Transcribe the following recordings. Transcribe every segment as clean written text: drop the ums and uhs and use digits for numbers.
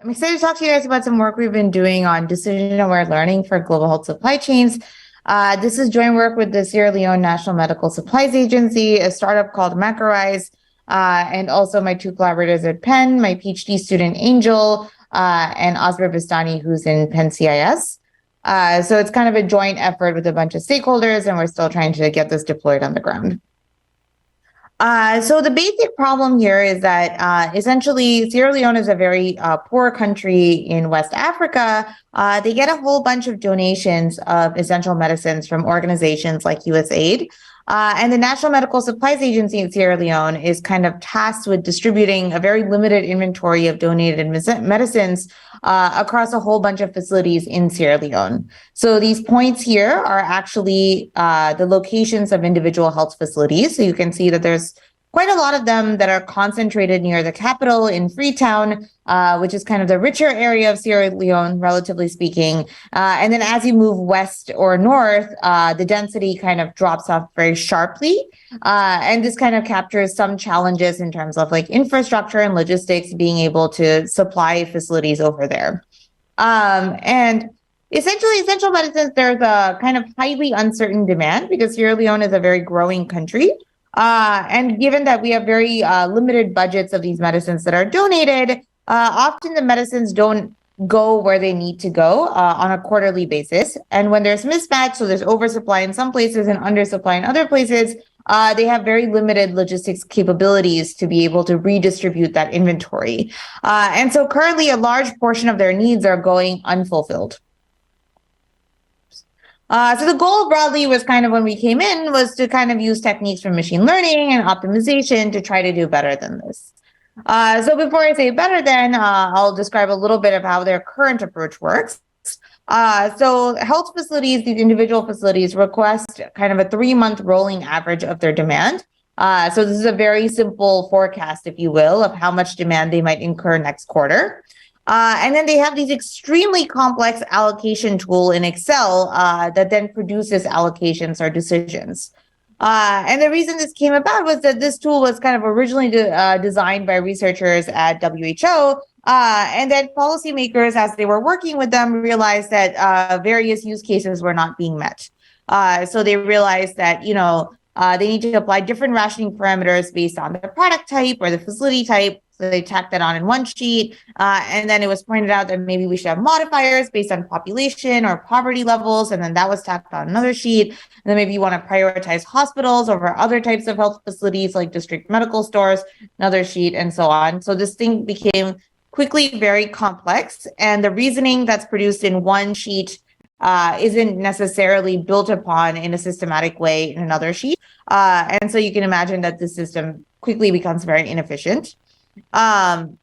I'm excited to talk to you guys about some work we've been doing on decision-aware learning for global health supply chains. This is joint work with the Sierra Leone National Medical Supplies Agency, a startup called Macarize, and also my two collaborators at Penn, my PhD student Angel, and Hamsa Bastani, who's in Penn CIS. So it's kind of a joint effort with a bunch of stakeholders, and we're still trying to get this deployed on the ground. So the basic problem here is that essentially Sierra Leone is a very poor country in West Africa. They get a whole bunch of donations of essential medicines from organizations like USAID. And the National Medical Supplies Agency in Sierra Leone is kind of tasked with distributing a very limited inventory of donated medicines across a whole bunch of facilities in Sierra Leone. So these points here are actually the locations of individual health facilities. So you can see that there's quite a lot of them that are concentrated near the capital in Freetown, which is kind of the richer area of Sierra Leone, relatively speaking. And then as you move west or north, the density kind of drops off very sharply. And this kind of captures some challenges in terms of like infrastructure and logistics, being able to supply facilities over there. And essentially, essential medicines, there's a kind of highly uncertain demand because Sierra Leone is a very growing country. And given that we have very limited budgets of these medicines that are donated, often the medicines don't go where they need to go on a quarterly basis. And when there's mismatch, so there's oversupply in some places and undersupply in other places, they have very limited logistics capabilities to be able to redistribute that inventory. And so currently a large portion of their needs are going unfulfilled. So the goal broadly was kind of when we came in was to kind of use techniques from machine learning and optimization to try to do better than this. So before I say better than, I'll describe a little bit of how their current approach works. So health facilities, these individual facilities request kind of a 3-month rolling average of their demand. So this is a very simple forecast, if you will, of how much demand they might incur next quarter. And then they have these extremely complex allocation tool in Excel that then produces allocations or decisions. And the reason this came about was that this tool was kind of originally designed by researchers at WHO, and then policymakers, as they were working with them, realized that various use cases were not being met. So they realized that, they need to apply different rationing parameters based on the product type or the facility type. So they tacked that on in one sheet. And then it was pointed out that maybe we should have modifiers based on population or poverty levels. And then that was tacked on another sheet. And then maybe you want to prioritize hospitals over other types of health facilities like district medical stores, another sheet, and so on. So this thing became quickly very complex. And the reasoning that's produced in one sheet isn't necessarily built upon in a systematic way in another sheet. And so you can imagine that the system quickly becomes very inefficient. The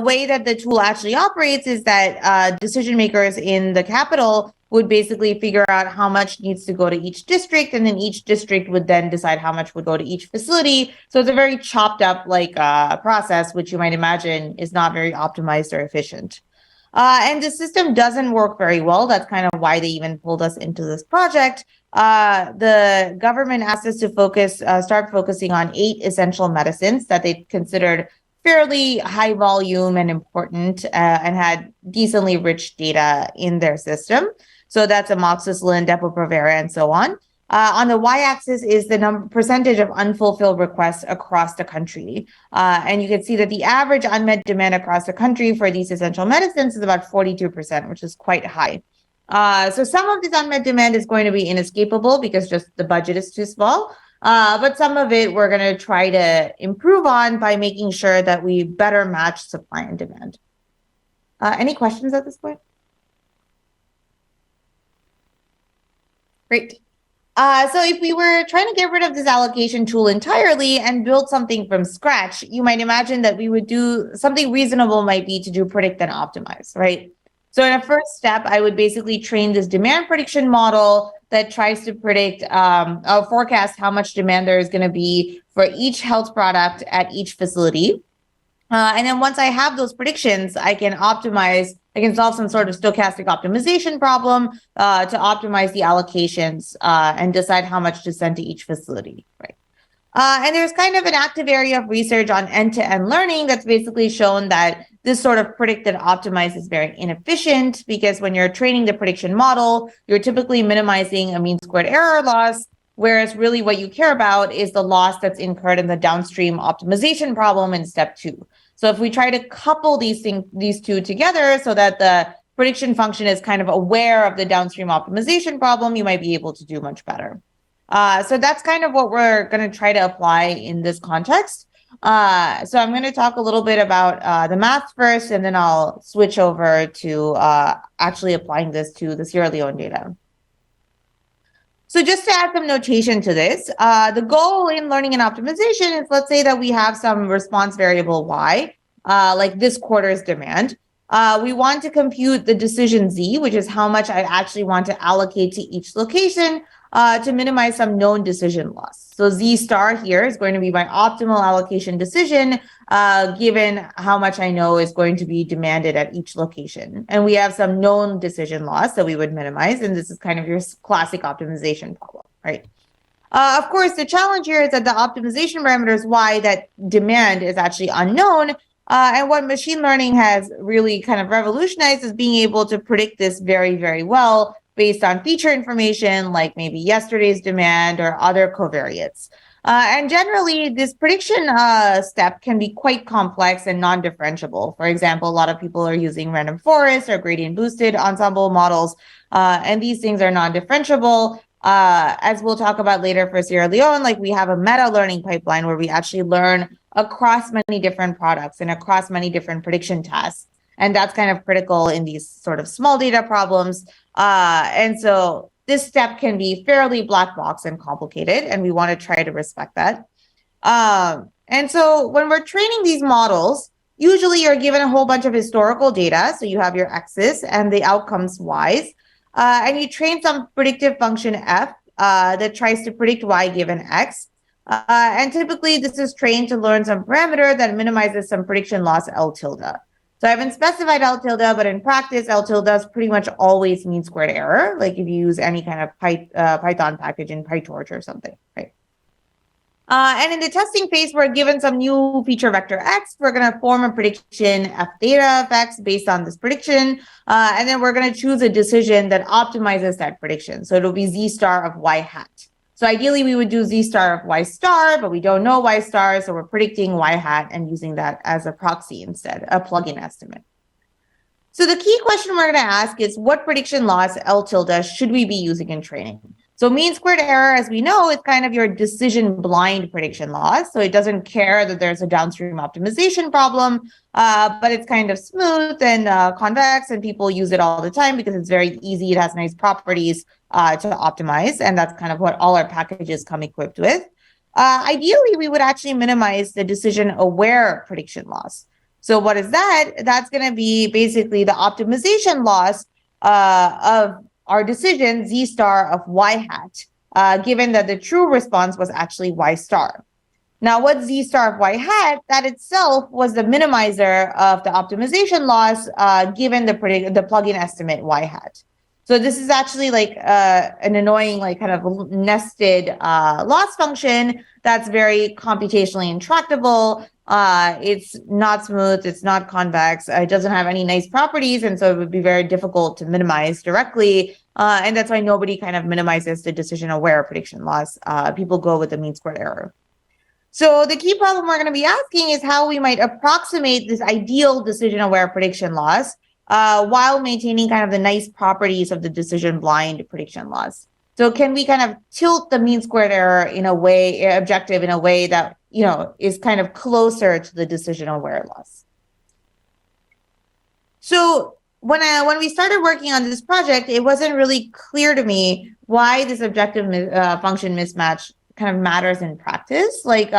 way that the tool actually operates is that decision makers in the capital would basically figure out how much needs to go to each district, and then each district would then decide how much would go to each facility. So it's a very chopped up process, which you might imagine is not very optimized or efficient. And the system doesn't work very well. That's kind of why they even pulled us into this project. The government asked us to start focusing on 8 essential medicines that they considered fairly high volume and important and had decently rich data in their system. So that's amoxicillin, Depo-Provera, and so on. On the y-axis is the percentage of unfulfilled requests across the country. And you can see that the average unmet demand across the country for these essential medicines is about 42%, which is quite high. So some of this unmet demand is going to be inescapable because just the budget is too small. But some of it we're going to try to improve on by making sure that we better match supply and demand. Any questions at this point? Great. So if we were trying to get rid of this allocation tool entirely and build something from scratch, you might imagine that we would do something reasonable might be to do predict and optimize, right? So in a first step, I would basically train this demand prediction model that tries to predict or forecast how much demand there is going to be for each health product at each facility. And then once I have those predictions, I can solve some sort of stochastic optimization problem to optimize the allocations and decide how much to send to each facility, right? And there's kind of an active area of research on end-to-end learning that's basically shown that this sort of predicted optimize is very inefficient because when you're training the prediction model, you're typically minimizing a mean squared error loss, whereas really what you care about is the loss that's incurred in the downstream optimization problem in step 2. So if we try to couple these two together so that the prediction function is kind of aware of the downstream optimization problem, you might be able to do much better. So that's kind of what we're going to try to apply in this context. So I'm going to talk a little bit about the math first, and then I'll switch over to actually applying this to the Sierra Leone data. So just to add some notation to this, the goal in learning and optimization is, let's say that we have some response variable y, like this quarter's demand. We want to compute the decision z, which is how much I actually want to allocate to each location to minimize some known decision loss. So z star here is going to be my optimal allocation decision, given how much I know is going to be demanded at each location. And we have some known decision loss that we would minimize. And this is kind of your classic optimization problem, right? Of course, the challenge here is that the optimization parameters y, that demand, is actually unknown. And what machine learning has really kind of revolutionized is being able to predict this very, very well based on feature information like maybe yesterday's demand or other covariates. And generally, this prediction step can be quite complex and non-differentiable. For example, a lot of people are using random forest or gradient boosted ensemble models, and these things are non-differentiable. As we'll talk about later for Sierra Leone, like we have a meta learning pipeline where we actually learn across many different products and across many different prediction tasks. And that's kind of critical in these sort of small data problems. And so this step can be fairly black box and complicated, and we want to try to respect that. And so when we're training these models, usually you're given a whole bunch of historical data. So you have your x's and the outcomes y's, and you train some predictive function f that tries to predict y given x. And typically this is trained to learn some parameter that minimizes some prediction loss L tilde. So I haven't specified L tilde, but in practice, L tilde is pretty much always mean squared error, like if you use any kind of Python package in PyTorch or something, right? And in the testing phase, we're given some new feature vector x. We're going to form a prediction f theta of x based on this prediction. And then we're going to choose a decision that optimizes that prediction. So it'll be z star of y hat. So ideally, we would do z star of y star, but we don't know y star, so we're predicting y hat and using that as a proxy instead, a plugin estimate. So the key question we're going to ask is, what prediction loss L tilde should we be using in training? So mean squared error, as we know, is kind of your decision blind prediction loss. So it doesn't care that there's a downstream optimization problem, but it's kind of smooth and convex, and people use it all the time because it's very easy. It has nice properties to optimize, and that's kind of what all our packages come equipped with. Ideally, we would actually minimize the decision aware prediction loss. So what is that? That's going to be basically the optimization loss of our decision z star of y hat, given that the true response was actually y star. Now, what z star of y hat, that itself was the minimizer of the optimization loss, given the plugin estimate y hat. So this is actually like an annoying, like kind of nested loss function that's very computationally intractable. It's not smooth, it's not convex, it doesn't have any nice properties, and so it would be very difficult to minimize directly. And that's why nobody kind of minimizes the decision aware prediction loss. People go with the mean squared error. So the key problem we're going to be asking is how we might approximate this ideal decision aware prediction loss while maintaining kind of the nice properties of the decision blind prediction loss. So can we kind of tilt the mean squared error in a way, objective in a way that, you know, is kind of closer to the decision aware loss? So when we started working on this project, it wasn't really clear to me why this objective function mismatch kind of matters in practice. Like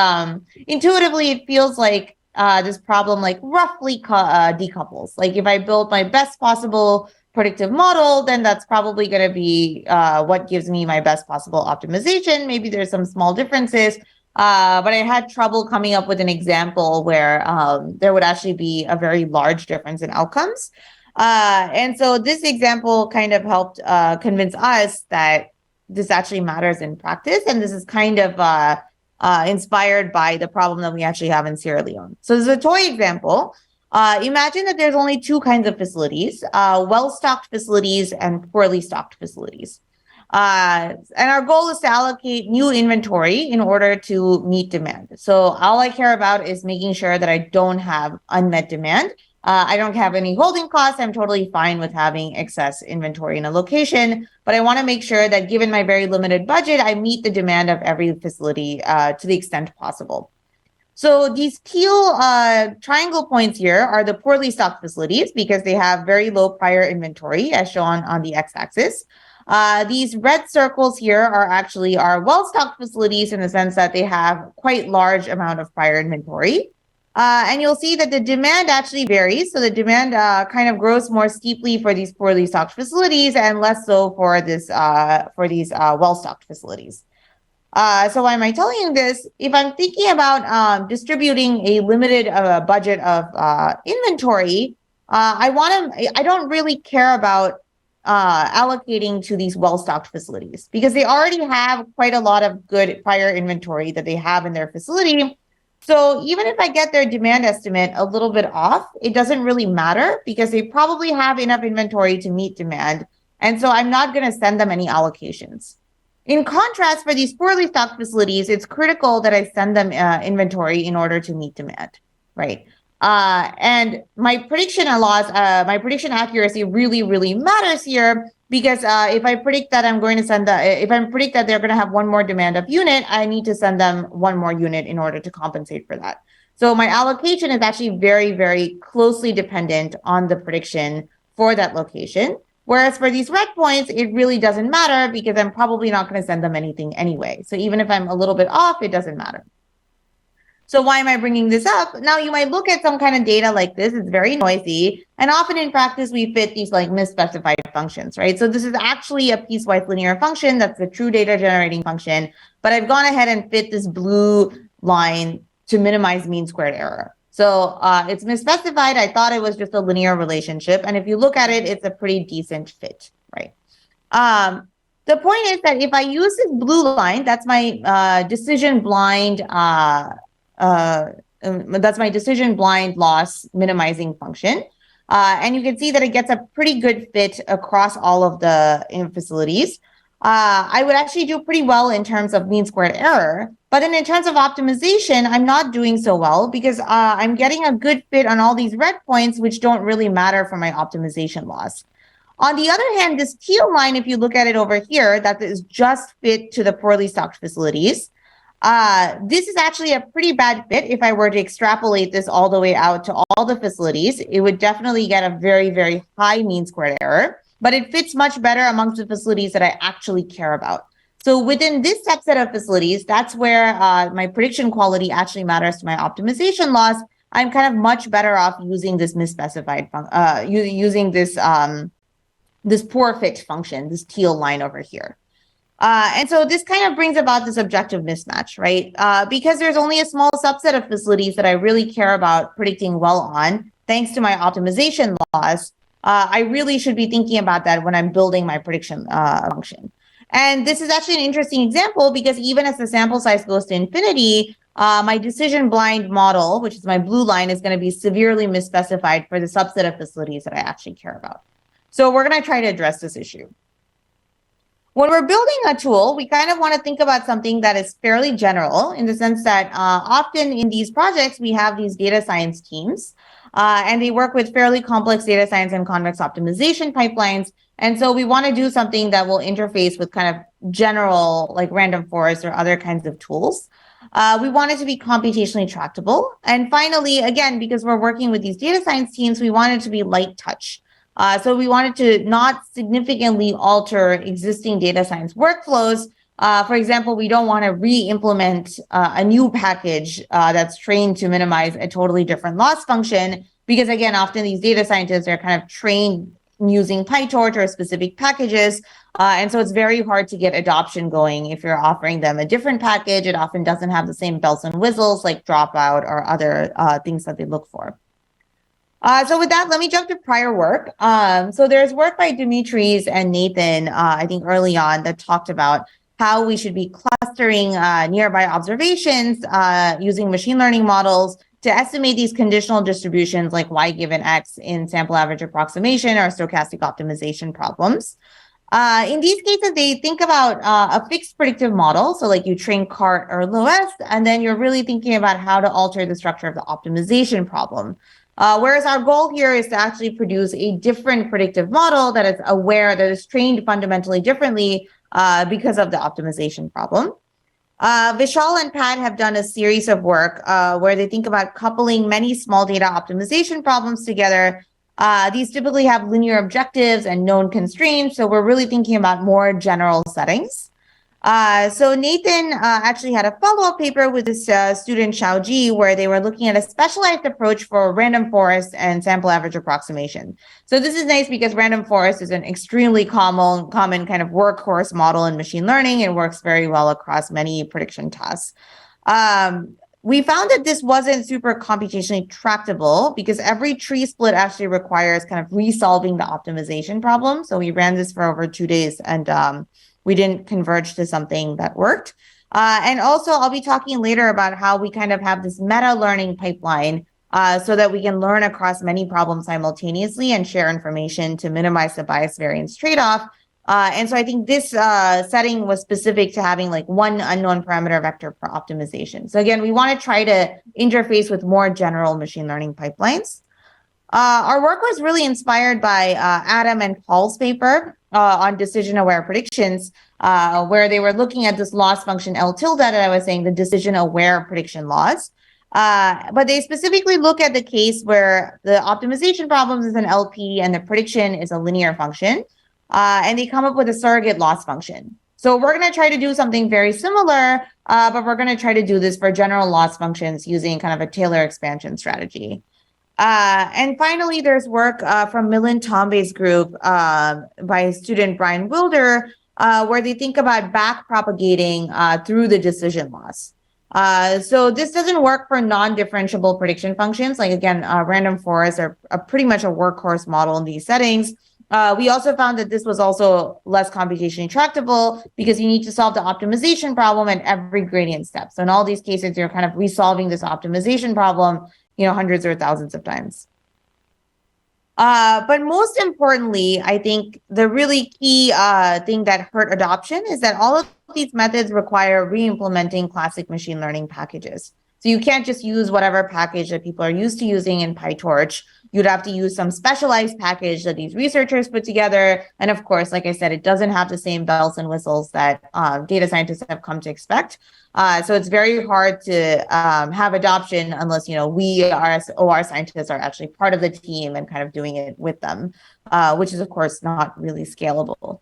intuitively, it feels like this problem like roughly decouples. Like if I build my best possible predictive model, then that's probably going to be what gives me my best possible optimization. Maybe there's some small differences, but I had trouble coming up with an example where there would actually be a very large difference in outcomes. And so this example kind of helped convince us that this actually matters in practice. And this is kind of inspired by the problem that we actually have in Sierra Leone. So this is a toy example. Imagine that there's only two kinds of facilities, well-stocked facilities and poorly stocked facilities. And our goal is to allocate new inventory in order to meet demand. So all I care about is making sure that I don't have unmet demand. I don't have any holding costs. I'm totally fine with having excess inventory in a location, but I want to make sure that given my very limited budget, I meet the demand of every facility to the extent possible. So these teal triangle points here are the poorly stocked facilities because they have very low prior inventory as shown on the x-axis. These red circles here are actually our well-stocked facilities in the sense that they have quite large amount of prior inventory. And you'll see that the demand actually varies. So the demand kind of grows more steeply for these poorly stocked facilities and less so for these well-stocked facilities. So why am I telling you this? If I'm thinking about distributing a limited budget of inventory, I don't really care about allocating to these well-stocked facilities because they already have quite a lot of good prior inventory that they have in their facility. So even if I get their demand estimate a little bit off, it doesn't really matter because they probably have enough inventory to meet demand. And so I'm not going to send them any allocations. In contrast, for these poorly stocked facilities, it's critical that I send them inventory in order to meet demand, right? And my prediction my prediction accuracy really, really matters here because if I predict that if I predict that they're going to have one more demand of unit, I need to send them one more unit in order to compensate for that. So my allocation is actually very, very closely dependent on the prediction for that location. Whereas for these red points, it really doesn't matter because I'm probably not going to send them anything anyway. So even if I'm a little bit off, it doesn't matter. So why am I bringing this up? Now you might look at some kind of data like this, it's very noisy. And often in practice, we fit these like misspecified functions, right? So this is actually a piecewise linear function. That's the true data generating function. But I've gone ahead and fit this blue line to minimize mean squared error. So it's misspecified. I thought it was just a linear relationship. And if you look at it, it's a pretty decent fit, right? The point is that if I use this blue line, that's my decision blind loss minimizing function. And you can see that it gets a pretty good fit across all of the facilities. I would actually do pretty well in terms of mean squared error, but then in terms of optimization, I'm not doing so well because I'm getting a good fit on all these red points, which don't really matter for my optimization loss. On the other hand, this teal line, if you look at it over here, that is just fit to the poorly stocked facilities. This is actually a pretty bad fit. If I were to extrapolate this all the way out to all the facilities, it would definitely get a very, very high mean squared error, but it fits much better amongst the facilities that I actually care about. So within this subset of facilities, that's where my prediction quality actually matters to my optimization loss. I'm kind of much better off using this misspecified, using this, this poor fit function, this teal line over here. And so this kind of brings about this objective mismatch, right? Because there's only a small subset of facilities that I really care about predicting well on, thanks to my optimization loss, I really should be thinking about that when I'm building my prediction function. And this is actually an interesting example because even as the sample size goes to infinity, my decision blind model, which is my blue line, is going to be severely misspecified for the subset of facilities that I actually care about. So we're going to try to address this issue. When we're building a tool, we kind of want to think about something that is fairly general in the sense that often in these projects, we have these data science teams and they work with fairly complex data science and convex optimization pipelines. And so we want to do something that will interface with kind of general like random forest or other kinds of tools. We want it to be computationally tractable. And finally, again, because we're working with these data science teams, we want it to be light touch. So we wanted to not significantly alter existing data science workflows. For example, we don't want to re-implement a new package that's trained to minimize a totally different loss function, because again, often these data scientists are kind of trained using PyTorch or specific packages. And so it's very hard to get adoption going if you're offering them a different package. It often doesn't have the same bells and whistles like dropout or other things that they look for. So with that, let me jump to prior work. So there's work by Dimitris and Nathan, I think early on, that talked about how we should be clustering nearby observations using machine learning models to estimate these conditional distributions like y given x in sample average approximation or stochastic optimization problems. In these cases, they think about a fixed predictive model. So like you train CART or LOS, and then you're really thinking about how to alter the structure of the optimization problem. Whereas our goal here is to actually produce a different predictive model that is aware, that is trained fundamentally differently because of the optimization problem. Vishal and Pat have done a series of work where they think about coupling many small data optimization problems together. These typically have linear objectives and known constraints, so we're really thinking about more general settings. So Nathan actually had a follow-up paper with this student Xiaoji where they were looking at a specialized approach for random forest and sample average approximation. So this is nice because random forest is an extremely common kind of workhorse model in machine learning. It works very well across many prediction tasks. We found that this wasn't super computationally tractable because every tree split actually requires kind of resolving the optimization problem. So we ran this for over 2 days and we didn't converge to something that worked. And also I'll be talking later about how we kind of have this meta learning pipeline so that we can learn across many problems simultaneously and share information to minimize the bias variance trade-off. And so I think this setting was specific to having like one unknown parameter vector for optimization. So again, we want to try to interface with more general machine learning pipelines. Our work was really inspired by Adam and Paul's paper on decision-aware predictions, where they were looking at this loss function L tilde that I was saying, the decision-aware prediction loss. But they specifically look at the case where the optimization problem is an LP and the prediction is a linear function. And they come up with a surrogate loss function. So we're going to try to do something very similar, but we're going to try to do this for general loss functions using kind of a Taylor expansion strategy. And finally, there's work from Milind Tombe's group by student Brian Wilder, where they think about back propagating through the decision loss. So this doesn't work for non-differentiable prediction functions. Like again, random forests are pretty much a workhorse model in these settings. We also found that this was also less computationally tractable because you need to solve the optimization problem at every gradient step. So in all these cases, you're kind of resolving this optimization problem, hundreds or thousands of times. But most importantly, I think the really key thing that hurt adoption is that all of these methods require re-implementing classic machine learning packages. So you can't just use whatever package that people are used to using in PyTorch. You'd have to use some specialized package that these researchers put together. And of course, like I said, it doesn't have the same bells and whistles that data scientists have come to expect. So it's very hard to have adoption unless, we as OR scientists are actually part of the team and kind of doing it with them, which is, of course, not really scalable.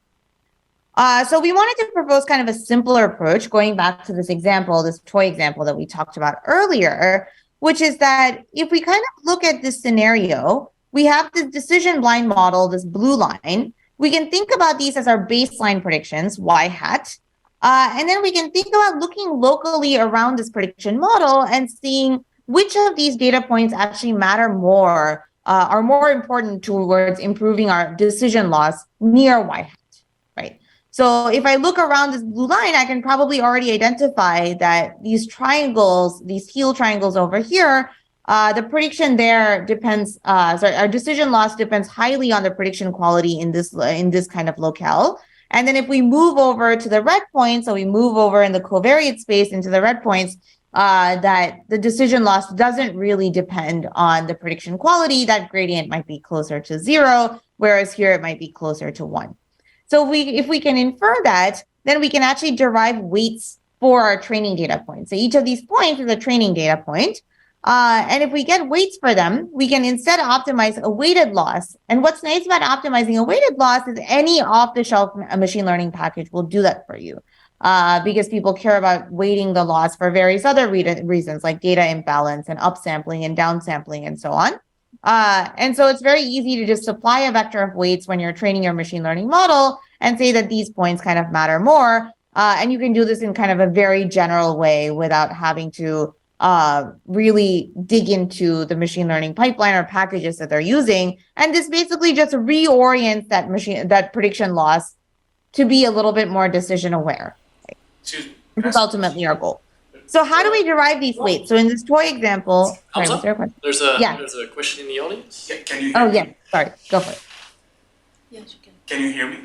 So we wanted to propose kind of a simpler approach, going back to this example, this toy example that we talked about earlier, which is that if we kind of look at this scenario, we have this decision blind model, this blue line. We can think about these as our baseline predictions, y hat. And then we can think about looking locally around this prediction model and seeing which of these data points actually matter more, are more important towards improving our decision loss near y hat, right? So if I look around this blue line, I can probably already identify that these triangles, these heel triangles over here, the prediction there depends, our decision loss depends highly on the prediction quality in this kind of locale. And then if we move over to the red points, so we move over in the covariate space into the red points, that the decision loss doesn't really depend on the prediction quality. That gradient might be closer to 0, whereas here it might be closer to 1. So if we can infer that, then we can actually derive weights for our training data points. So each of these points is a training data point. And if we get weights for them, we can instead optimize a weighted loss. And what's nice about optimizing a weighted loss is any off-the-shelf machine learning package will do that for you. Because people care about weighting the loss for various other reasons, like data imbalance and upsampling and downsampling and so on. And so it's very easy to just supply a vector of weights when you're training your machine learning model and say that these points kind of matter more. And you can do this in kind of a very general way without having to really dig into the machine learning pipeline or packages that they're using. And this basically just reorients that prediction loss to be a little bit more decision aware. Excuse me. Which is ultimately our goal. So how do we derive these weights? So in this toy example, sorry, was there a question? There's a question in the audience. Yeah, can you hear me? Oh, yeah, sorry, go for it. Yes, you can. Can you hear me?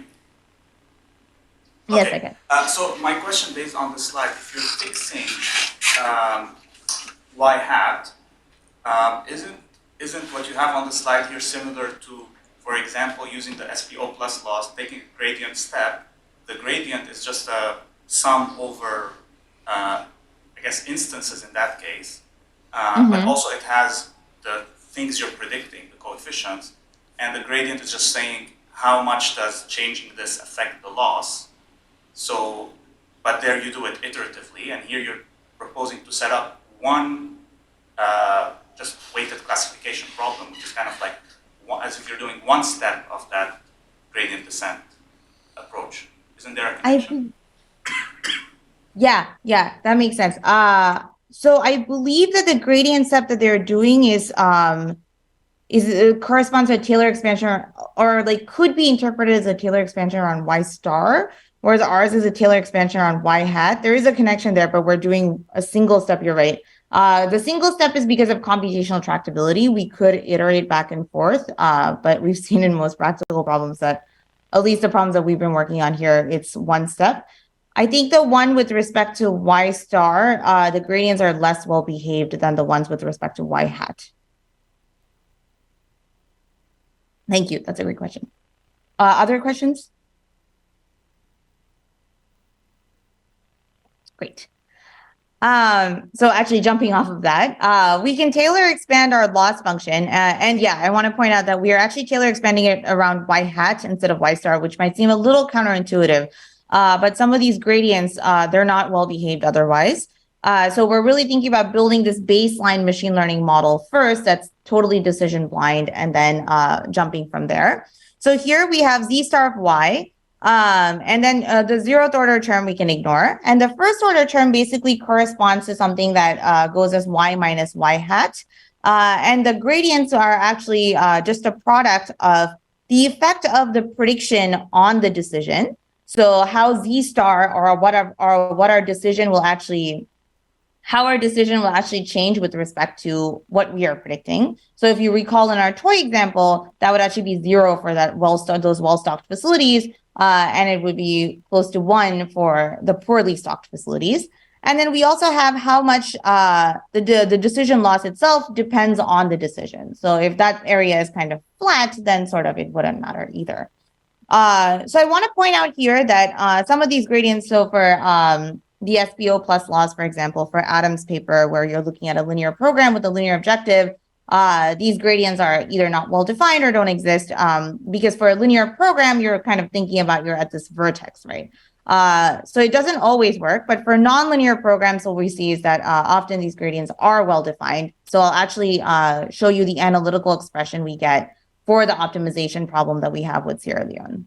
Yes, Okay. I can. So my question based on the slide, if you're fixing y hat, isn't what you have on the slide here similar to, for example, using the SPO plus laws, taking a gradient step? The gradient is just a sum over, I guess, instances in that case. But also it has the things you're predicting, the coefficients, and the gradient is just saying how much does changing this affect the loss. So, but there you do it iteratively, and here you're proposing to set up one just weighted classification problem, which is kind of like as if you're doing one step of that gradient descent approach. Isn't there a connection? Yeah, that makes sense. So I believe that the gradient step that they're doing is corresponds to a Taylor expansion, or like could be interpreted as a Taylor expansion around y star, whereas ours is a Taylor expansion around y hat. There is a connection there, but we're doing a single step. You're right. The single step is because of computational tractability. We could iterate back and forth, but we've seen in most practical problems that, at least the problems that we've been working on here, it's one step. I think the one with respect to y star, the gradients are less well behaved than the ones with respect to y hat. Thank you. That's a great question. Other questions? Great. So actually jumping off of that, we can Taylor expand our loss function. And yeah, I want to point out that we are actually Taylor expanding it around y hat instead of y star, which might seem a little counterintuitive. But some of these gradients, they're not well behaved otherwise. So we're really thinking about building this baseline machine learning model first that's totally decision blind, and then jumping from there. So here we have z star of y, and then the 0th order term we can ignore. And the first order term basically corresponds to something that goes as y minus y hat. And the gradients are actually just a product of the effect of the prediction on the decision. So how z star or what our decision will actually, how our decision will actually change with respect to what we are predicting. So if you recall in our toy example, that would actually be 0 for that those well-stocked facilities, and it would be close to 1 for the poorly stocked facilities. And then we also have how much the decision loss itself depends on the decision. So if that area is kind of flat, then sort of it wouldn't matter either. So I want to point out here that some of these gradients, so for the SPO plus laws, for example, for Adam's paper, where you're looking at a linear program with a linear objective, these gradients are either not well defined or don't exist, because for a linear program, you're kind of thinking about you're at this vertex, right? So it doesn't always work, but for nonlinear programs, what we see is that often these gradients are well defined. So I'll actually show you the analytical expression we get for the optimization problem that we have with Sierra Leone.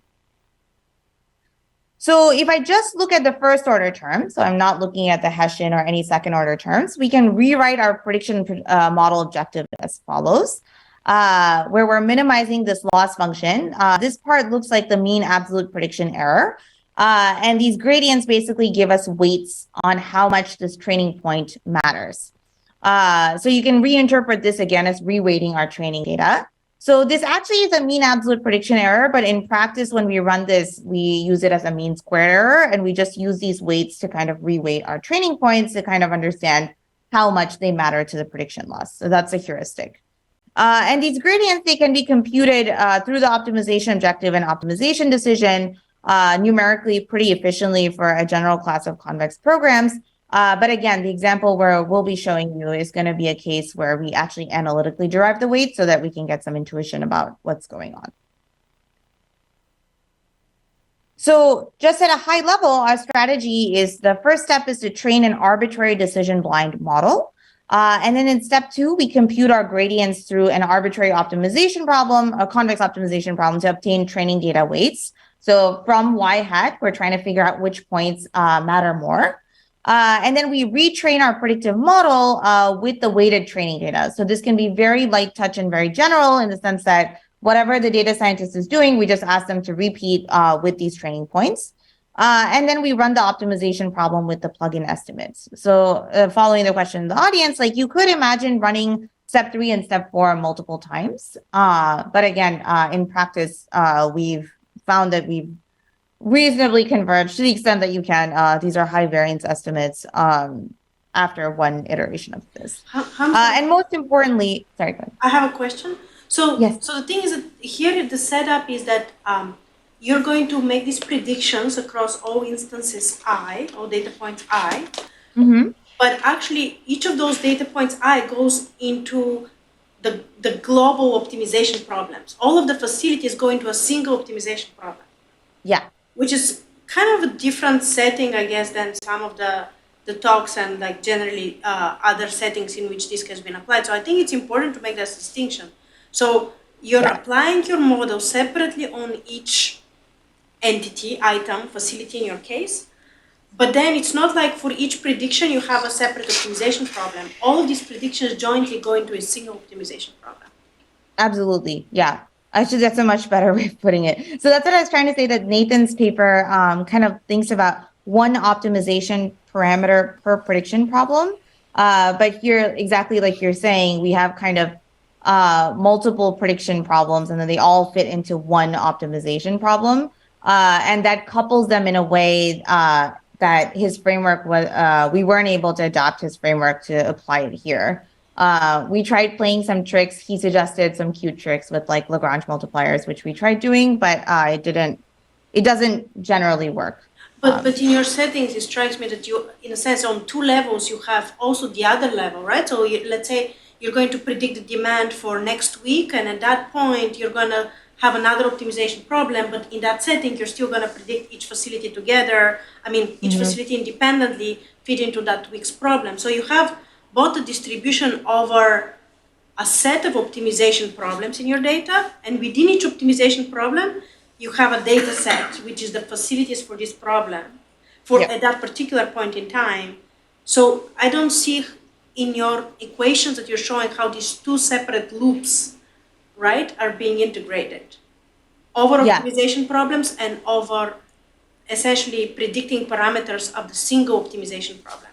So if I just look at the first order term, so I'm not looking at the Hessian or any second order terms, we can rewrite our prediction model objective as follows, where we're minimizing this loss function. This part looks like the mean absolute prediction error. And these gradients basically give us weights on how much this training point matters. So you can reinterpret this again as reweighting our training data. So this actually is a mean absolute prediction error, but in practice, when we run this, we use it as a mean square error, and we just use these weights to kind of reweight our training points to kind of understand how much they matter to the prediction loss. So that's a heuristic. And these gradients, they can be computed through the optimization objective and optimization decision numerically pretty efficiently for a general class of convex programs. But again, the example where we'll be showing you is going to be a case where we actually analytically derive the weight so that we can get some intuition about what's going on. So just at a high level, our strategy is the first step is to train an arbitrary decision blind model. And then in step 2, we compute our gradients through an arbitrary optimization problem, a convex optimization problem, to obtain training data weights. So from y hat, we're trying to figure out which points matter more. And then we retrain our predictive model with the weighted training data. So this can be very light touch and very general in the sense that whatever the data scientist is doing, we just ask them to repeat with these training points. And then we run the optimization problem with the plugin estimates. So following the question in the audience, like you could imagine running step 3 and step 4 multiple times. But again, in practice, we've found that we've reasonably converged to the extent that you can. These are high variance estimates after one iteration of this. And most importantly, sorry, go ahead. I have a question. So, Yes. so the thing is that here the setup is that you're going to make these predictions across all instances I, or data points I, but actually each of those data points I goes into the global optimization problems. All of the facilities go into a single optimization problem. Yeah. Which is kind of a different setting, I guess, than some of the talks and like generally other settings in which this has been applied. So I think it's important to make that distinction. So you're applying your model separately on each entity, item, facility in your case, but then it's not like for each prediction you have a separate optimization problem. All of these predictions jointly go into a single optimization problem. Absolutely. Yeah. Actually, that's a much better way of putting it. So that's what I was trying to say, that Nathan's paper kind of thinks about one optimization parameter per prediction problem. But here, exactly like you're saying, we have kind of multiple prediction problems, and then they all fit into one optimization problem. And that couples them in a way that his framework was, we weren't able to adopt his framework to apply it here. We tried playing some tricks. He suggested some cute tricks with like Lagrange multipliers, which we tried doing, but it doesn't generally work. But in your settings, it strikes me that you, in a sense, on 2 levels, you have also the other level, right? So let's say you're going to predict the demand for next week, and at that point, you're going to have another optimization problem, but in that setting, you're still going to predict each facility together. I mean, each facility independently fit into that week's problem. So you have both the distribution over a set of optimization problems in your data, and within each optimization problem, you have a data set, which is the facilities for this problem at that particular point in time. So I don't see in your equations that you're showing how these 2 separate loops, right, are being integrated over optimization problems and over essentially predicting parameters of the single optimization problem.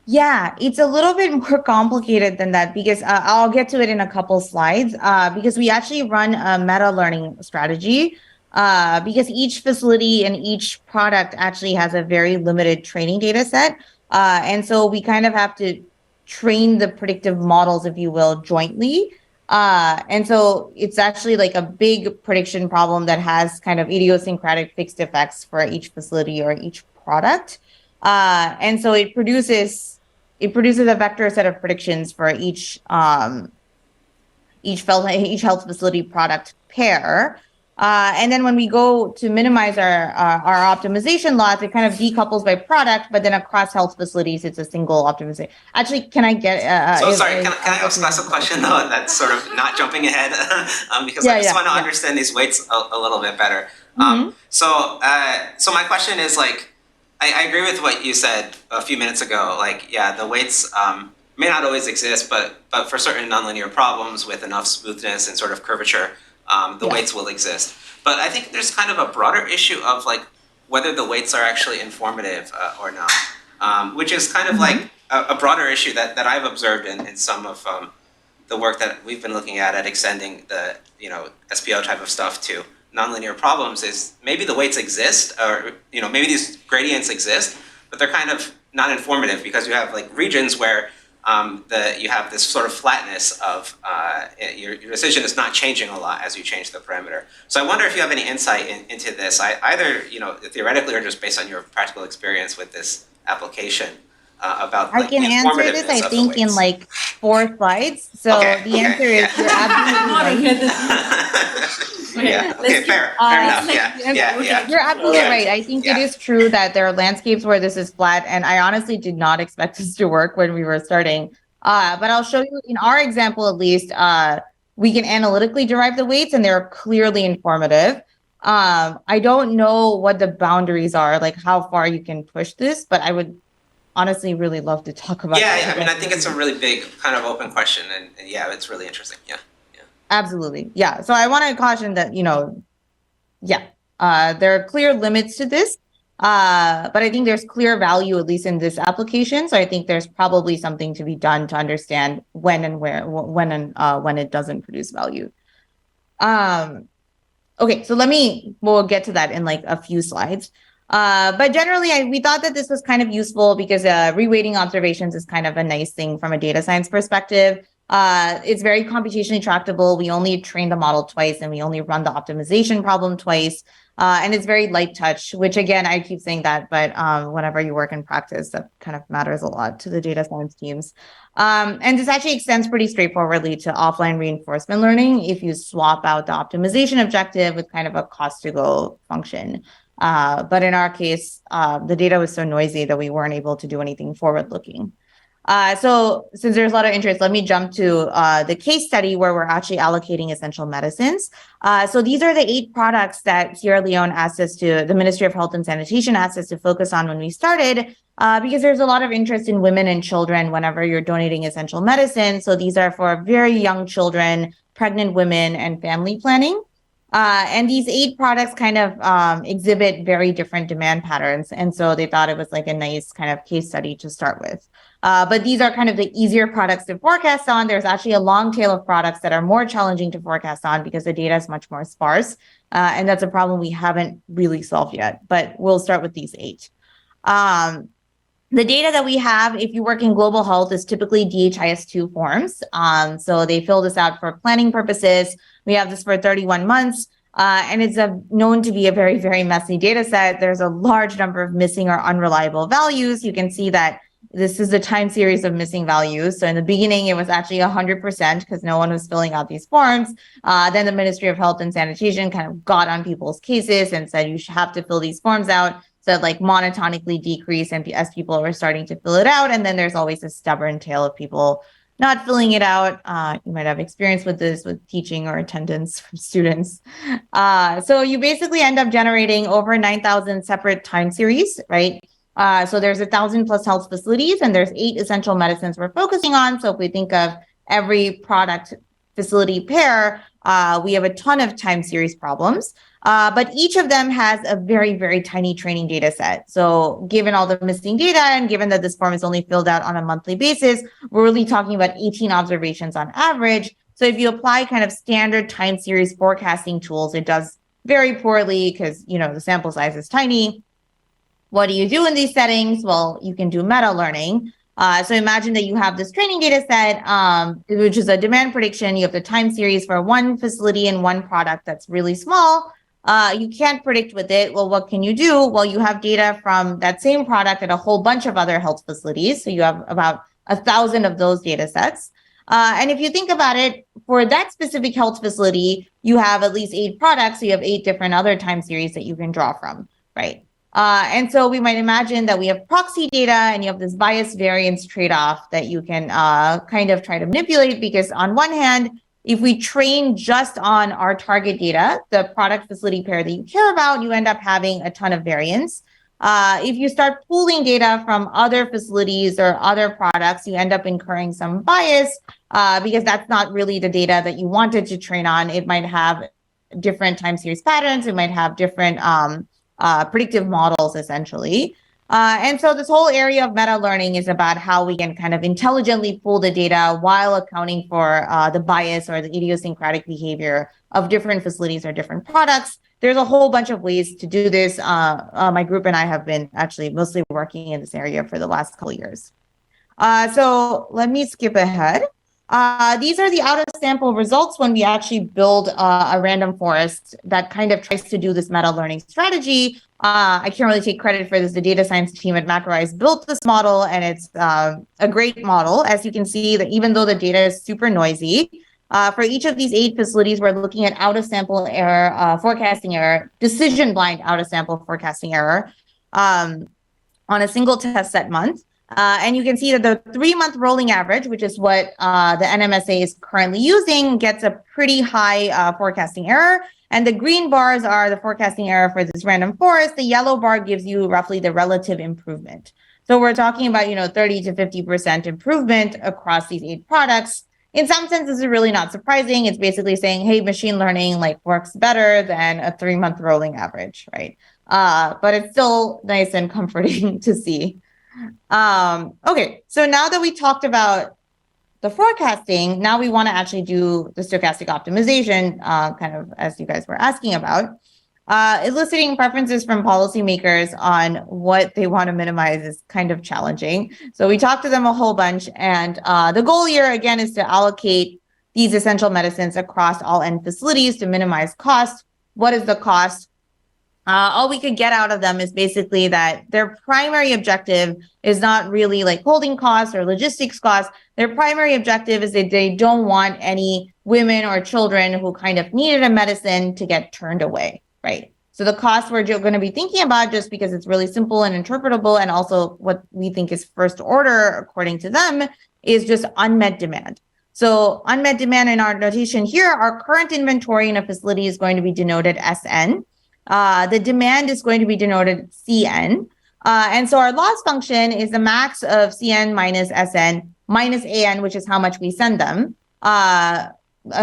Yeah, it's a little bit more complicated than that, because I'll get to it in a couple slides, because we actually run a meta learning strategy, because each facility and each product actually has a very limited training data set. And so we kind of have to train the predictive models, if you will, jointly. And so it's actually like a big prediction problem that has kind of idiosyncratic fixed effects for each facility or each product. And so it produces a vector set of predictions for each health facility product pair. And then when we go to minimize our optimization loss, it kind of decouples by product, but then across health facilities, it's a single optimization. Actually, can I get... sorry, can I ask a question though, that's sort of not jumping ahead, because I just want to understand these weights a little bit better. So my question is like, I agree with what you said a few minutes ago. Like, yeah, the weights may not always exist, but for certain nonlinear problems with enough smoothness and sort of curvature, the weights will exist. But I think there's kind of a broader issue of like whether the weights are actually informative or not, which is kind of like a broader issue that I've observed in some of the work that we've been looking at extending the SPO type of stuff to nonlinear problems. Is maybe the weights exist, or maybe these gradients exist, but they're kind of not informative, because you have like regions where you have this sort of flatness of your decision is not changing a lot as you change the parameter. So I wonder if you have any insight into this, either theoretically or just based on your practical experience with this application, about like, I can answer this, I think, in like 4 slides. So the answer is you're absolutely right. Fair enough. You're absolutely right. I think it is true that there are landscapes where this is flat, and I honestly did not expect this to work when we were starting. But I'll show you in our example, at least, we can analytically derive the weights, and they're clearly informative. I don't know what the boundaries are, like how far you can push this, but I would honestly really love to talk about that. I mean, I think it's a really big kind of open question, and it's really interesting. Absolutely. Yeah. So I want to caution that, There are clear limits to this, but I think there's clear value, at least in this application. So I think there's probably something to be done to understand when and when it doesn't produce value. Okay, so we'll get to that in like a few slides. But generally, we thought that this was kind of useful because reweighting observations is kind of a nice thing from a data science perspective. It's very computationally tractable. We only train the model twice and we only run the optimization problem twice. And it's very light touch, which again, I keep saying that, but whenever you work in practice, that kind of matters a lot to the data science teams. And this actually extends pretty straightforwardly to offline reinforcement learning if you swap out the optimization objective with kind of a cost to go function. But in our case, the data was so noisy that we weren't able to do anything forward-looking. So since there's a lot of interest, let me jump to the case study where we're actually allocating essential medicines. So these are the 8 products that Sierra Leone asked us to, the Ministry of Health and Sanitation asked us to focus on when we started, because there's a lot of interest in women and children whenever you're donating essential medicine. So these are for very young children, pregnant women, and family planning. And these 8 products kind of exhibit very different demand patterns. And so they thought it was like a nice kind of case study to start with. But these are kind of the easier products to forecast on. There's actually a long tail of products that are more challenging to forecast on because the data is much more sparse. And that's a problem we haven't really solved yet, but we'll start with these 8. The data that we have, if you work in global health, is typically DHIS2 forms. So they fill this out for planning purposes. We have this for 31 months, and it's known to be a very, very messy data set. There's a large number of missing or unreliable values. You can see that this is the time series of missing values. So in the beginning, it was actually 100% because no one was filling out these forms. Then the Ministry of Health and Sanitation kind of got on people's cases and said, you should have to fill these forms out. So like monotonically decrease and as people were starting to fill it out. And then there's always a stubborn tail of people not filling it out. You might have experience with this with teaching or attendance from students. So you basically end up generating over 9,000 separate time series, right? So there's 1,000 plus health facilities and there's 8 essential medicines we're focusing on. So if we think of every product facility pair, we have a ton of time series problems. But each of them has a very, very tiny training data set. So given all the missing data and given that this form is only filled out on a monthly basis, we're really talking about 18 observations on average. So if you apply kind of standard time series forecasting tools, it does very poorly because, the sample size is tiny. What do you do in these settings? Well, you can do meta learning. So imagine that you have this training data set, which is a demand prediction. You have the time series for one facility and one product that's really small. You can't predict with it. Well, what can you do? Well, you have data from that same product at a whole bunch of other health facilities. So you have about 1,000 of those data sets. And if you think about it, for that specific health facility, you have at least 8 products. So you have 8 different other time series that you can draw from, right? And so we might imagine that we have proxy data and you have this bias variance trade-off that you can kind of try to manipulate because on one hand, if we train just on our target data, the product facility pair that you care about, you end up having a ton of variance. If you start pooling data from other facilities or other products, you end up incurring some bias because that's not really the data that you wanted to train on. It might have different time series patterns. It might have different predictive models, essentially. And so this whole area of meta learning is about how we can kind of intelligently pool the data while accounting for the bias or the idiosyncratic behavior of different facilities or different products. There's a whole bunch of ways to do this. My group and I have been actually mostly working in this area for the last couple of years. So let me skip ahead. These are the out-of-sample results when we actually build a random forest that kind of tries to do this meta learning strategy. I can't really take credit for this. The data science team at Macrolize built this model, and it's a great model. As you can see, that even though the data is super noisy, for each of these 8 facilities, we're looking at out-of-sample error, forecasting error, decision blind out-of-sample forecasting error on a single test set month. And you can see that the 3-month rolling average, which is what the NMSA is currently using, gets a pretty high forecasting error. And the green bars are the forecasting error for this random forest. The yellow bar gives you roughly the relative improvement. So we're talking about, 30 to 50% improvement across these 8 products. in some sense, this is really not surprising. It's basically saying, hey, machine learning like works better than a 3-month rolling average, right? But it's still nice and comforting to see. Okay, so now that we talked about the forecasting, now we want to actually do the stochastic optimization, kind of as you guys were asking about. Eliciting preferences from policymakers on what they want to minimize is kind of challenging. So we talked to them a whole bunch, and the goal here, again, is to allocate these essential medicines across all end facilities to minimize cost. What is the cost? All we could get out of them is basically that their primary objective is not really like holding costs or logistics costs. Their primary objective is that they don't want any women or children who kind of needed a medicine to get turned away, right? So the costs we're going to be thinking about, just because it's really simple and interpretable, and also what we think is first order, according to them, is just unmet demand. So unmet demand in our notation here, our current inventory in a facility is going to be denoted SN. The demand is going to be denoted CN. And so our loss function is the max of CN minus SN minus AN, which is how much we send them, a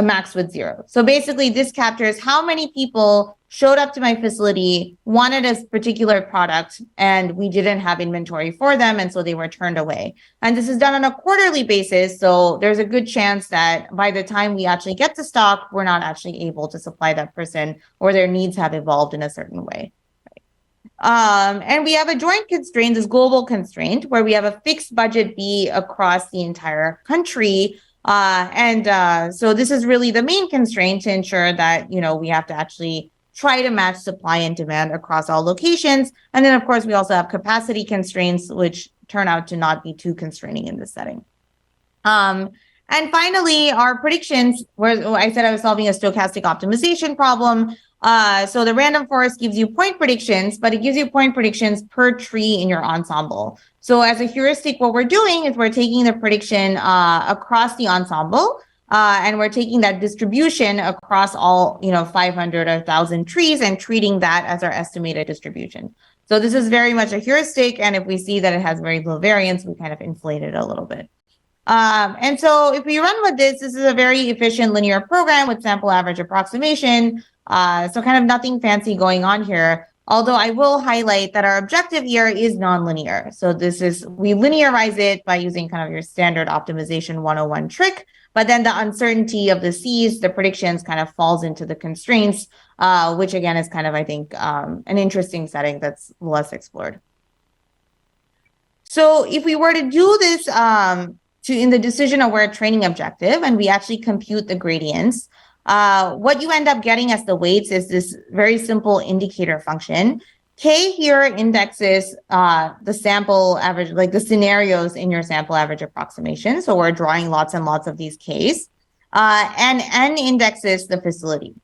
max with 0. So basically this captures how many people showed up to my facility, wanted a particular product, and we didn't have inventory for them, and so they were turned away. And this is done on a quarterly basis, so there's a good chance that by the time we actually get to stock, we're not actually able to supply that person, or their needs have evolved in a certain way. And we have a joint constraint, this global constraint, where we have a fixed budget B across the entire country. So this is really the main constraint to ensure that, we have to actually try to match supply and demand across all locations. And then, of course, we also have capacity constraints, which turn out to not be too constraining in this setting. And finally, our predictions, where I said I was solving a stochastic optimization problem. So the random forest gives you point predictions, but it gives you point predictions per tree in your ensemble. So as a heuristic, what we're doing is we're taking the prediction across the ensemble, and we're taking that distribution across all, 500 or 1,000 trees and treating that as our estimated distribution. So this is very much a heuristic, and if we see that it has very low variance, we kind of inflate it a little bit. And so if we run with this is a very efficient linear program with sample average approximation. So kind of nothing fancy going on here. Although I will highlight that our objective here is nonlinear. So we linearize it by using kind of your standard optimization 101 trick, but then the uncertainty of the C's, the predictions kind of falls into the constraints, which again is kind of, I think, an interesting setting that's less explored. So if we were to do this in the decision-aware training objective, and we actually compute the gradients, what you end up getting as the weights is this very simple indicator function. K here indexes the sample average, like the scenarios in your sample average approximation. So we're drawing lots and lots of these Ks. And N indexes the facility.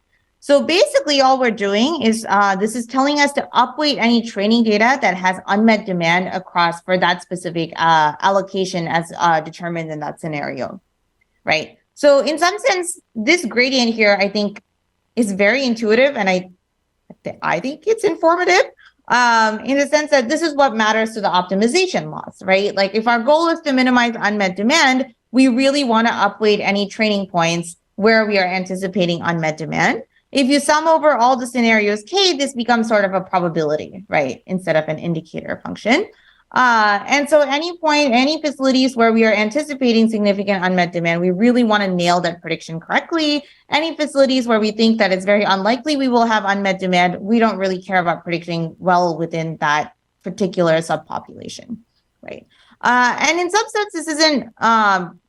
So basically all we're doing is this is telling us to upweight any training data that has unmet demand across for that specific allocation as determined in that scenario, right? So in some sense, this gradient here, I think, is very intuitive, and I think it's informative in the sense that this is what matters to the optimization loss, right? Like if our goal is to minimize unmet demand, we really want to upweight any training points where we are anticipating unmet demand. If you sum over all the scenarios K, this becomes sort of a probability, right, instead of an indicator function. And so any facilities where we are anticipating significant unmet demand, we really want to nail that prediction correctly. Any facilities where we think that it's very unlikely we will have unmet demand, we don't really care about predicting well within that particular subpopulation, right? And in some sense, this isn't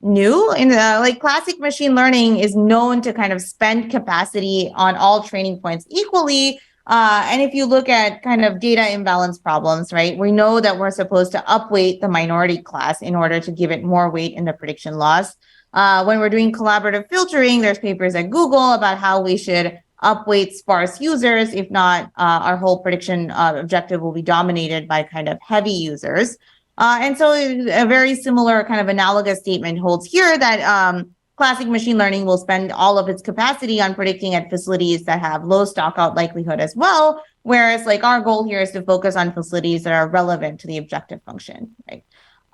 new. Like classic machine learning is known to kind of spend capacity on all training points equally. And if you look at kind of data imbalance problems, right, we know that we're supposed to upweight the minority class in order to give it more weight in the prediction loss. When we're doing collaborative filtering, there's papers at Google about how we should upweight sparse users. If not, our whole prediction objective will be dominated by kind of heavy users. And so a very similar kind of analogous statement holds here that classic machine learning will spend all of its capacity on predicting at facilities that have low stockout likelihood as well, whereas like our goal here is to focus on facilities that are relevant to the objective function, right?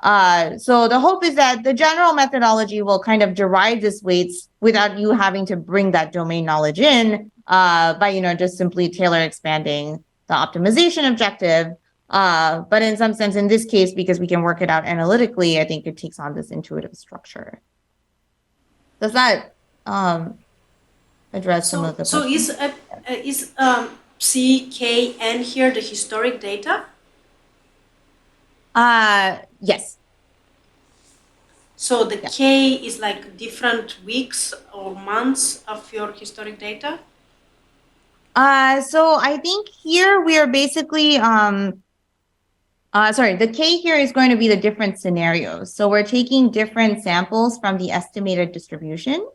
So the hope is that the general methodology will kind of derive these weights without you having to bring that domain knowledge in by, just simply tailor expanding the optimization objective. But in some sense, in this case, because we can work it out analytically, I think it takes on this intuitive structure. Does that address some of the questions? So is C, K, N here the historic data? Yes. So the K is like different weeks or months of your historic data? So I think here we are basically, the K here is going to be the different scenarios. So we're taking different samples from the estimated distribution,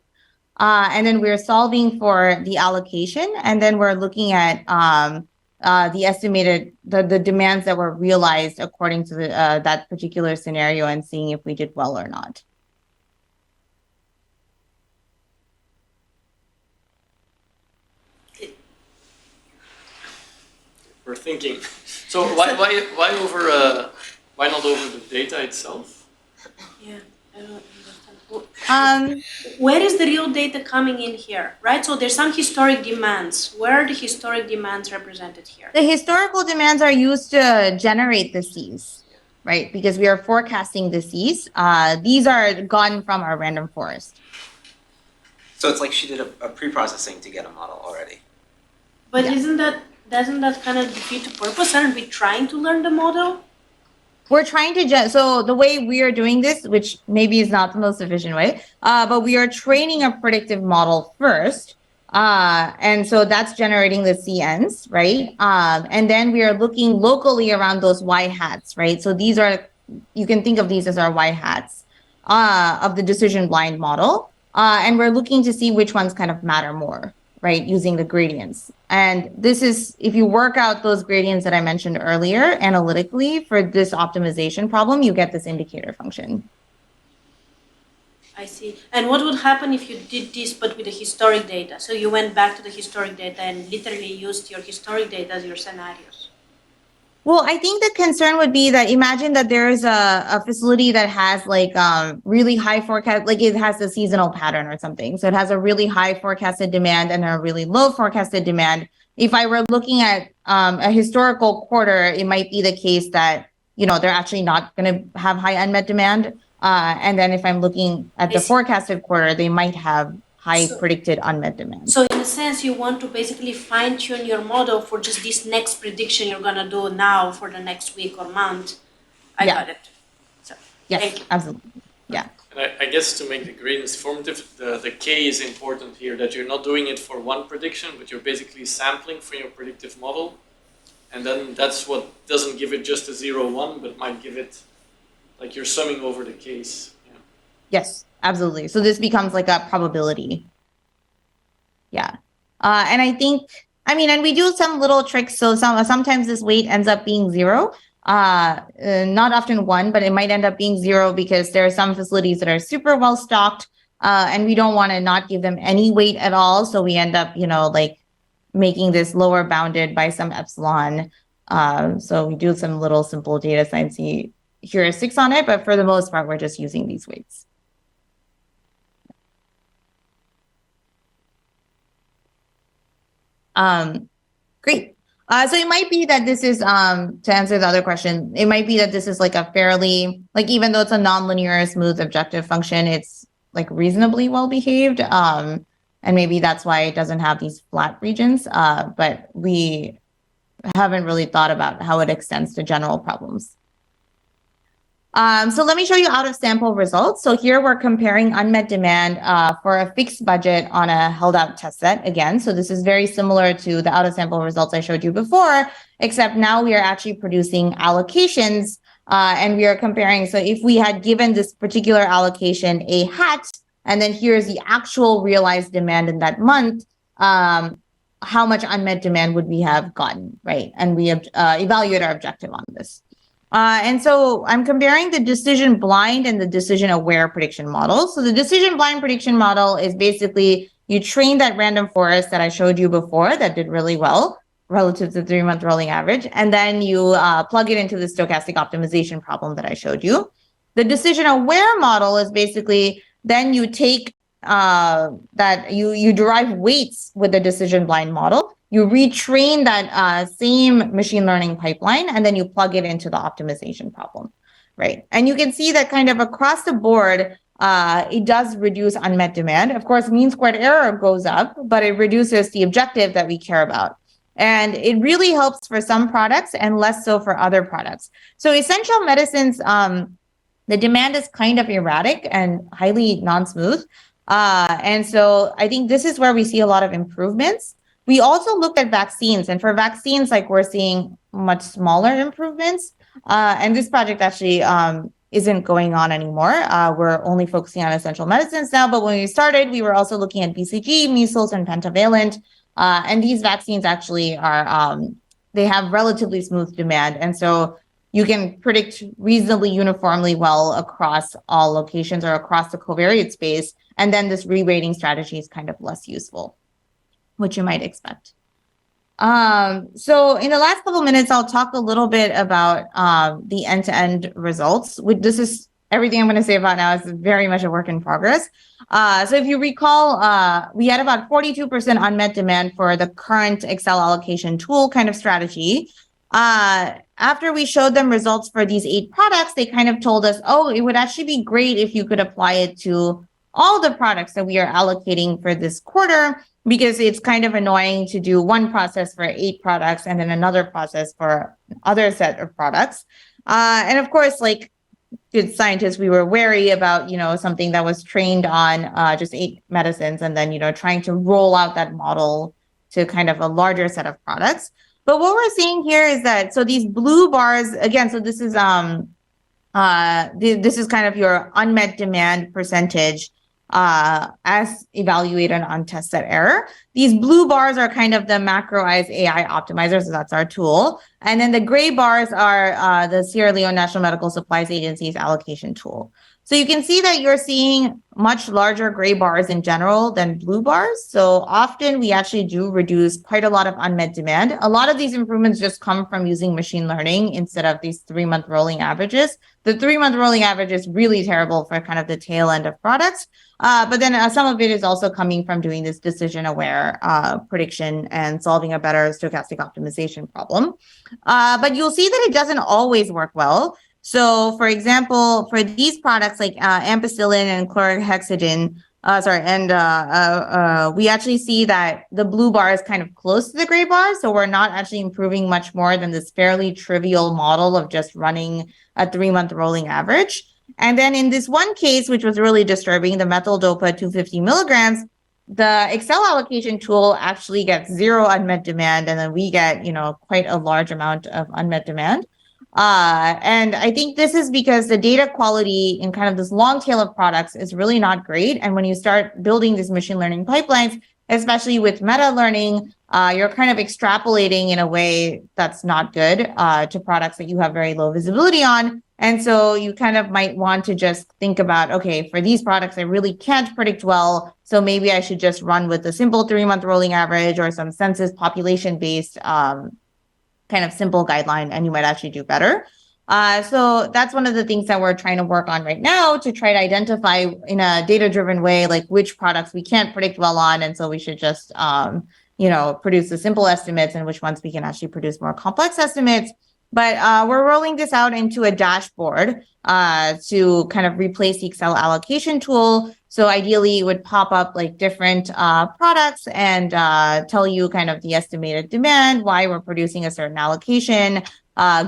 and then we're solving for the allocation, and then we're looking at the estimated, the demands that were realized according to the, that particular scenario and seeing if we did well or not. We're thinking. So why not over the data itself? Yeah, I don't understand. Where is the real data coming in here, right? So there's some historic demands. Where are the historic demands represented here? The historical demands are used to generate the Cs, right? Because we are forecasting the Cs. These are gotten from our random forest. So it's like she did a pre-processing to get a model already. But doesn't that kind of defeat the purpose? Aren't we trying to learn the model? We're trying to, so the way we are doing this, which maybe is not the most efficient way, but we are training a predictive model first. And so that's generating the CNs, right? And then we are looking locally around those Y hats, right? So these are, you can think of these as our Y hats of the decision blind model. And we're looking to see which ones kind of matter more, right? Using the gradients. And this is, if you work out those gradients that I mentioned earlier, analytically for this optimization problem, you get this indicator function. I see. And what would happen if you did this, but with the historic data? So you went back to the historic data and literally used your historic data as your scenarios. Well, I think the concern would be that imagine that there's a facility that has like really high forecast, like it has a seasonal pattern or something. So it has a really high forecasted demand and a really low forecasted demand. If I were looking at a historical quarter, it might be the case that, they're actually not going to have high unmet demand. And then if I'm looking at the forecasted quarter, they might have high predicted unmet demand. So in a sense, you want to basically fine tune your model for just this next prediction you're going to do now for the next week or month. I got it. So, yes, thank you. Absolutely. Yeah. And I guess to make the gradients formative, the K is important here, that you're not doing it for one prediction, but you're basically sampling for your predictive model. And then that's what doesn't give it just a 0, 1, but might give it, like you're summing over the Ks. Yeah. Yes, absolutely. So this becomes like a probability. Yeah. And I think, and we do some little tricks. So sometimes this weight ends up being 0. Not often 1, but it might end up being 0 because there are some facilities that are super well stocked, and we don't want to not give them any weight at all. So we end up, like making this lower bounded by some epsilon. So we do some little simple data science heuristics on it, but for the most part, we're just using these weights. Great. So it might be that this is, to answer the other question, it might be that this is like a fairly, like even though it's a nonlinear smooth objective function, it's like reasonably well behaved. And maybe that's why it doesn't have these flat regions, but we haven't really thought about how it extends to general problems. So let me show you out of sample results. So here we're comparing unmet demand for a fixed budget on a held out test set again. So this is very similar to the out of sample results I showed you before, except now we are actually producing allocations and we are comparing. So if we had given this particular allocation a hat, and then here's the actual realized demand in that month, how much unmet demand would we have gotten, right? And we evaluate our objective on this. And so I'm comparing the decision blind and the decision aware prediction models. So the decision blind prediction model is basically you train that random forest that I showed you before that did really well relative to the 3-month rolling average. And then you plug it into the stochastic optimization problem that I showed you. The decision-aware model is basically then you take that you derive weights with the decision blind model. You retrain that same machine learning pipeline, and then you plug it into the optimization problem, right? And you can see that kind of across the board, it does reduce unmet demand. Of course, mean squared error goes up, but it reduces the objective that we care about. And it really helps for some products and less so for other products. So essential medicines, the demand is kind of erratic and highly non-smooth. And so I think this is where we see a lot of improvements. We also looked at vaccines, and for vaccines, like we're seeing much smaller improvements. And this project actually isn't going on anymore. We're only focusing on essential medicines now, but when we started, we were also looking at BCG, measles, and pentavalent. And these vaccines actually are, they have relatively smooth demand. And so you can predict reasonably uniformly well across all locations or across the covariate space. And then this reweighting strategy is kind of less useful, which you might expect. So in the last couple minutes, I'll talk a little bit about the end-to-end results. This is everything I'm going to say about now is very much a work in progress. So if you recall, we had about 42% unmet demand for the current Excel allocation tool kind of strategy. After we showed them results for these 8 products, they kind of told us, oh, it would actually be great if you could apply it to all the products that we are allocating for this quarter, because it's kind of annoying to do one process for 8 products and then another process for other set of products. And of course, like good scientists, we were wary about, something that was trained on just 8 medicines and then, trying to roll out that model to kind of a larger set of products. But what we're seeing here is that, so these blue bars, again, so this is this is kind of your unmet demand percentage as evaluated on test set error. These blue bars are kind of the MacroEyes AI optimizers, so that's our tool. And then the gray bars are the Sierra Leone National Medical Supplies Agency's allocation tool. So you can see that you're seeing much larger gray bars in general than blue bars. So often we actually do reduce quite a lot of unmet demand. A lot of these improvements just come from using machine learning instead of these 3-month rolling averages. The 3-month rolling average is really terrible for kind of the tail end of products. But then some of it is also coming from doing this decision-aware prediction and solving a better stochastic optimization problem. But you'll see that it doesn't always work well. So, for example, for these products like ampicillin and chlorhexidine, we actually see that the blue bar is kind of close to the gray bar. So we're not actually improving much more than this fairly trivial model of just running a 3-month rolling average. And then in this one case, which was really disturbing, the methyl dopa 250 milligrams, the Excel allocation tool actually gets 0 unmet demand, and then we get, quite a large amount of unmet demand. And I think this is because the data quality in kind of this long tail of products is really not great. And when you start building these machine learning pipelines, especially with meta learning, you're kind of extrapolating in a way that's not good to products that you have very low visibility on. And so you kind of might want to just think about, okay, for these products, I really can't predict well. So maybe I should just run with a simple 3-month rolling average or some census population-based kind of simple guideline, and you might actually do better. So that's one of the things that we're trying to work on right now to try to identify in a data-driven way, like which products we can't predict well on. And so we should just, produce the simple estimates and which ones we can actually produce more complex estimates. But we're rolling this out into a dashboard to kind of replace the Excel allocation tool. So ideally, it would pop up like different products and tell you kind of the estimated demand, why we're producing a certain allocation,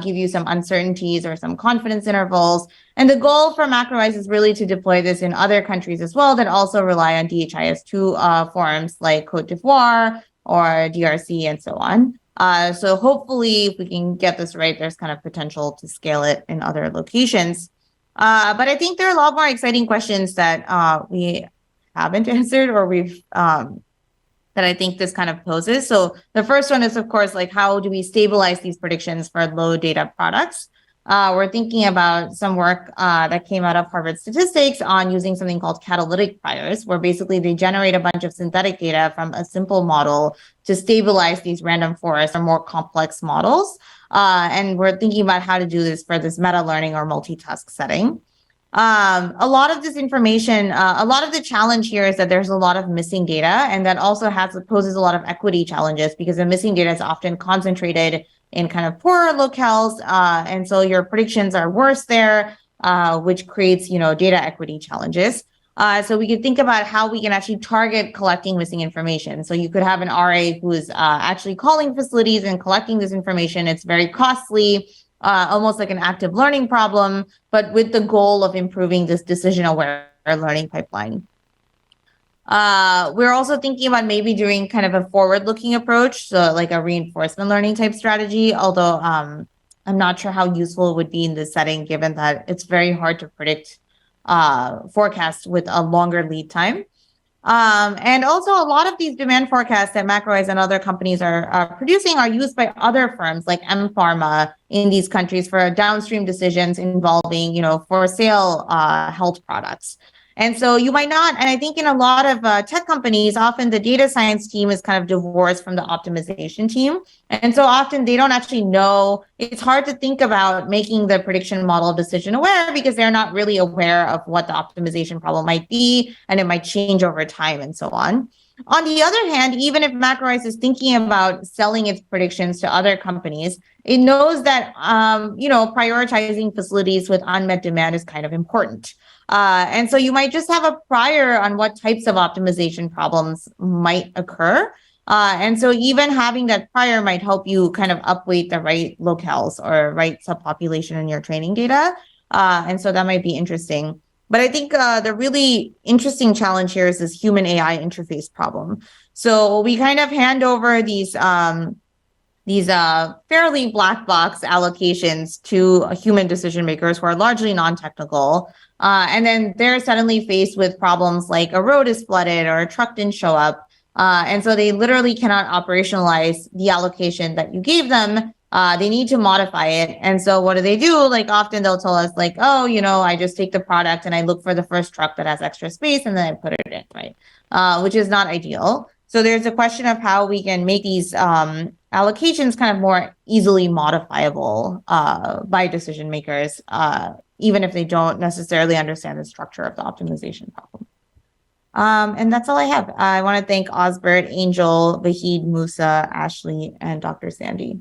give you some uncertainties or some confidence intervals. And the goal for MacroEyes is really to deploy this in other countries as well that also rely on DHIS2 forms like Cote d'Ivoire or DRC and so on. So hopefully, if we can get this right, there's kind of potential to scale it in other locations. But I think there are a lot more exciting questions that we haven't answered or we've that I think this kind of poses. So the first one is, of course, like how do we stabilize these predictions for low data products? We're thinking about some work that came out of Harvard Statistics on using something called catalytic priors, where basically they generate a bunch of synthetic data from a simple model to stabilize these random forests or more complex models. And we're thinking about how to do this for this meta learning or multitask setting. A lot of this information, a lot of the challenge here is that there's a lot of missing data, and that also poses a lot of equity challenges because the missing data is often concentrated in kind of poorer locales, and so your predictions are worse there, which creates, data equity challenges. So we could think about how we can actually target collecting missing information. So you could have an RA who's actually calling facilities and collecting this information. It's very costly, almost like an active learning problem, but with the goal of improving this decision-aware learning pipeline. We're also thinking about maybe doing kind of a forward-looking approach, so like a reinforcement learning type strategy, although I'm not sure how useful it would be in this setting, given that it's very hard to predict forecast with a longer lead time. And also a lot of these demand forecasts that MacroEyes and other companies are producing are used by other firms like M-Pharma in these countries for downstream decisions involving, for sale health products. And so you might not, and I think in a lot of tech companies, often the data science team is kind of divorced from the optimization team. And so often they don't actually know, it's hard to think about making the prediction model decision aware because they're not really aware of what the optimization problem might be, and it might change over time and so on. On the other hand, even if MacroEyes is thinking about selling its predictions to other companies, it knows that, prioritizing facilities with unmet demand is kind of important. And so you might just have a prior on what types of optimization problems might occur. And so even having that prior might help you kind of upweight the right locales or right subpopulation in your training data. And so that might be interesting. But I think the really interesting challenge here is this human AI interface problem. So we kind of hand over these fairly black box allocations to human decision makers who are largely non-technical. And then they're suddenly faced with problems like a road is flooded or a truck didn't show up. And so they literally cannot operationalize the allocation that you gave them. They need to modify it. And so what do? Like often they'll tell us like, oh, I just take the product and I look for the first truck that has extra space and then I put it in, right? Which is not ideal. So there's a question of how we can make these allocations kind of more easily modifiable by decision makers, even if they don't necessarily understand the structure of the optimization problem. And that's all I have. I want to thank Osbert, Angel, Vahid, Musa, Ashley, and Dr. Sandy.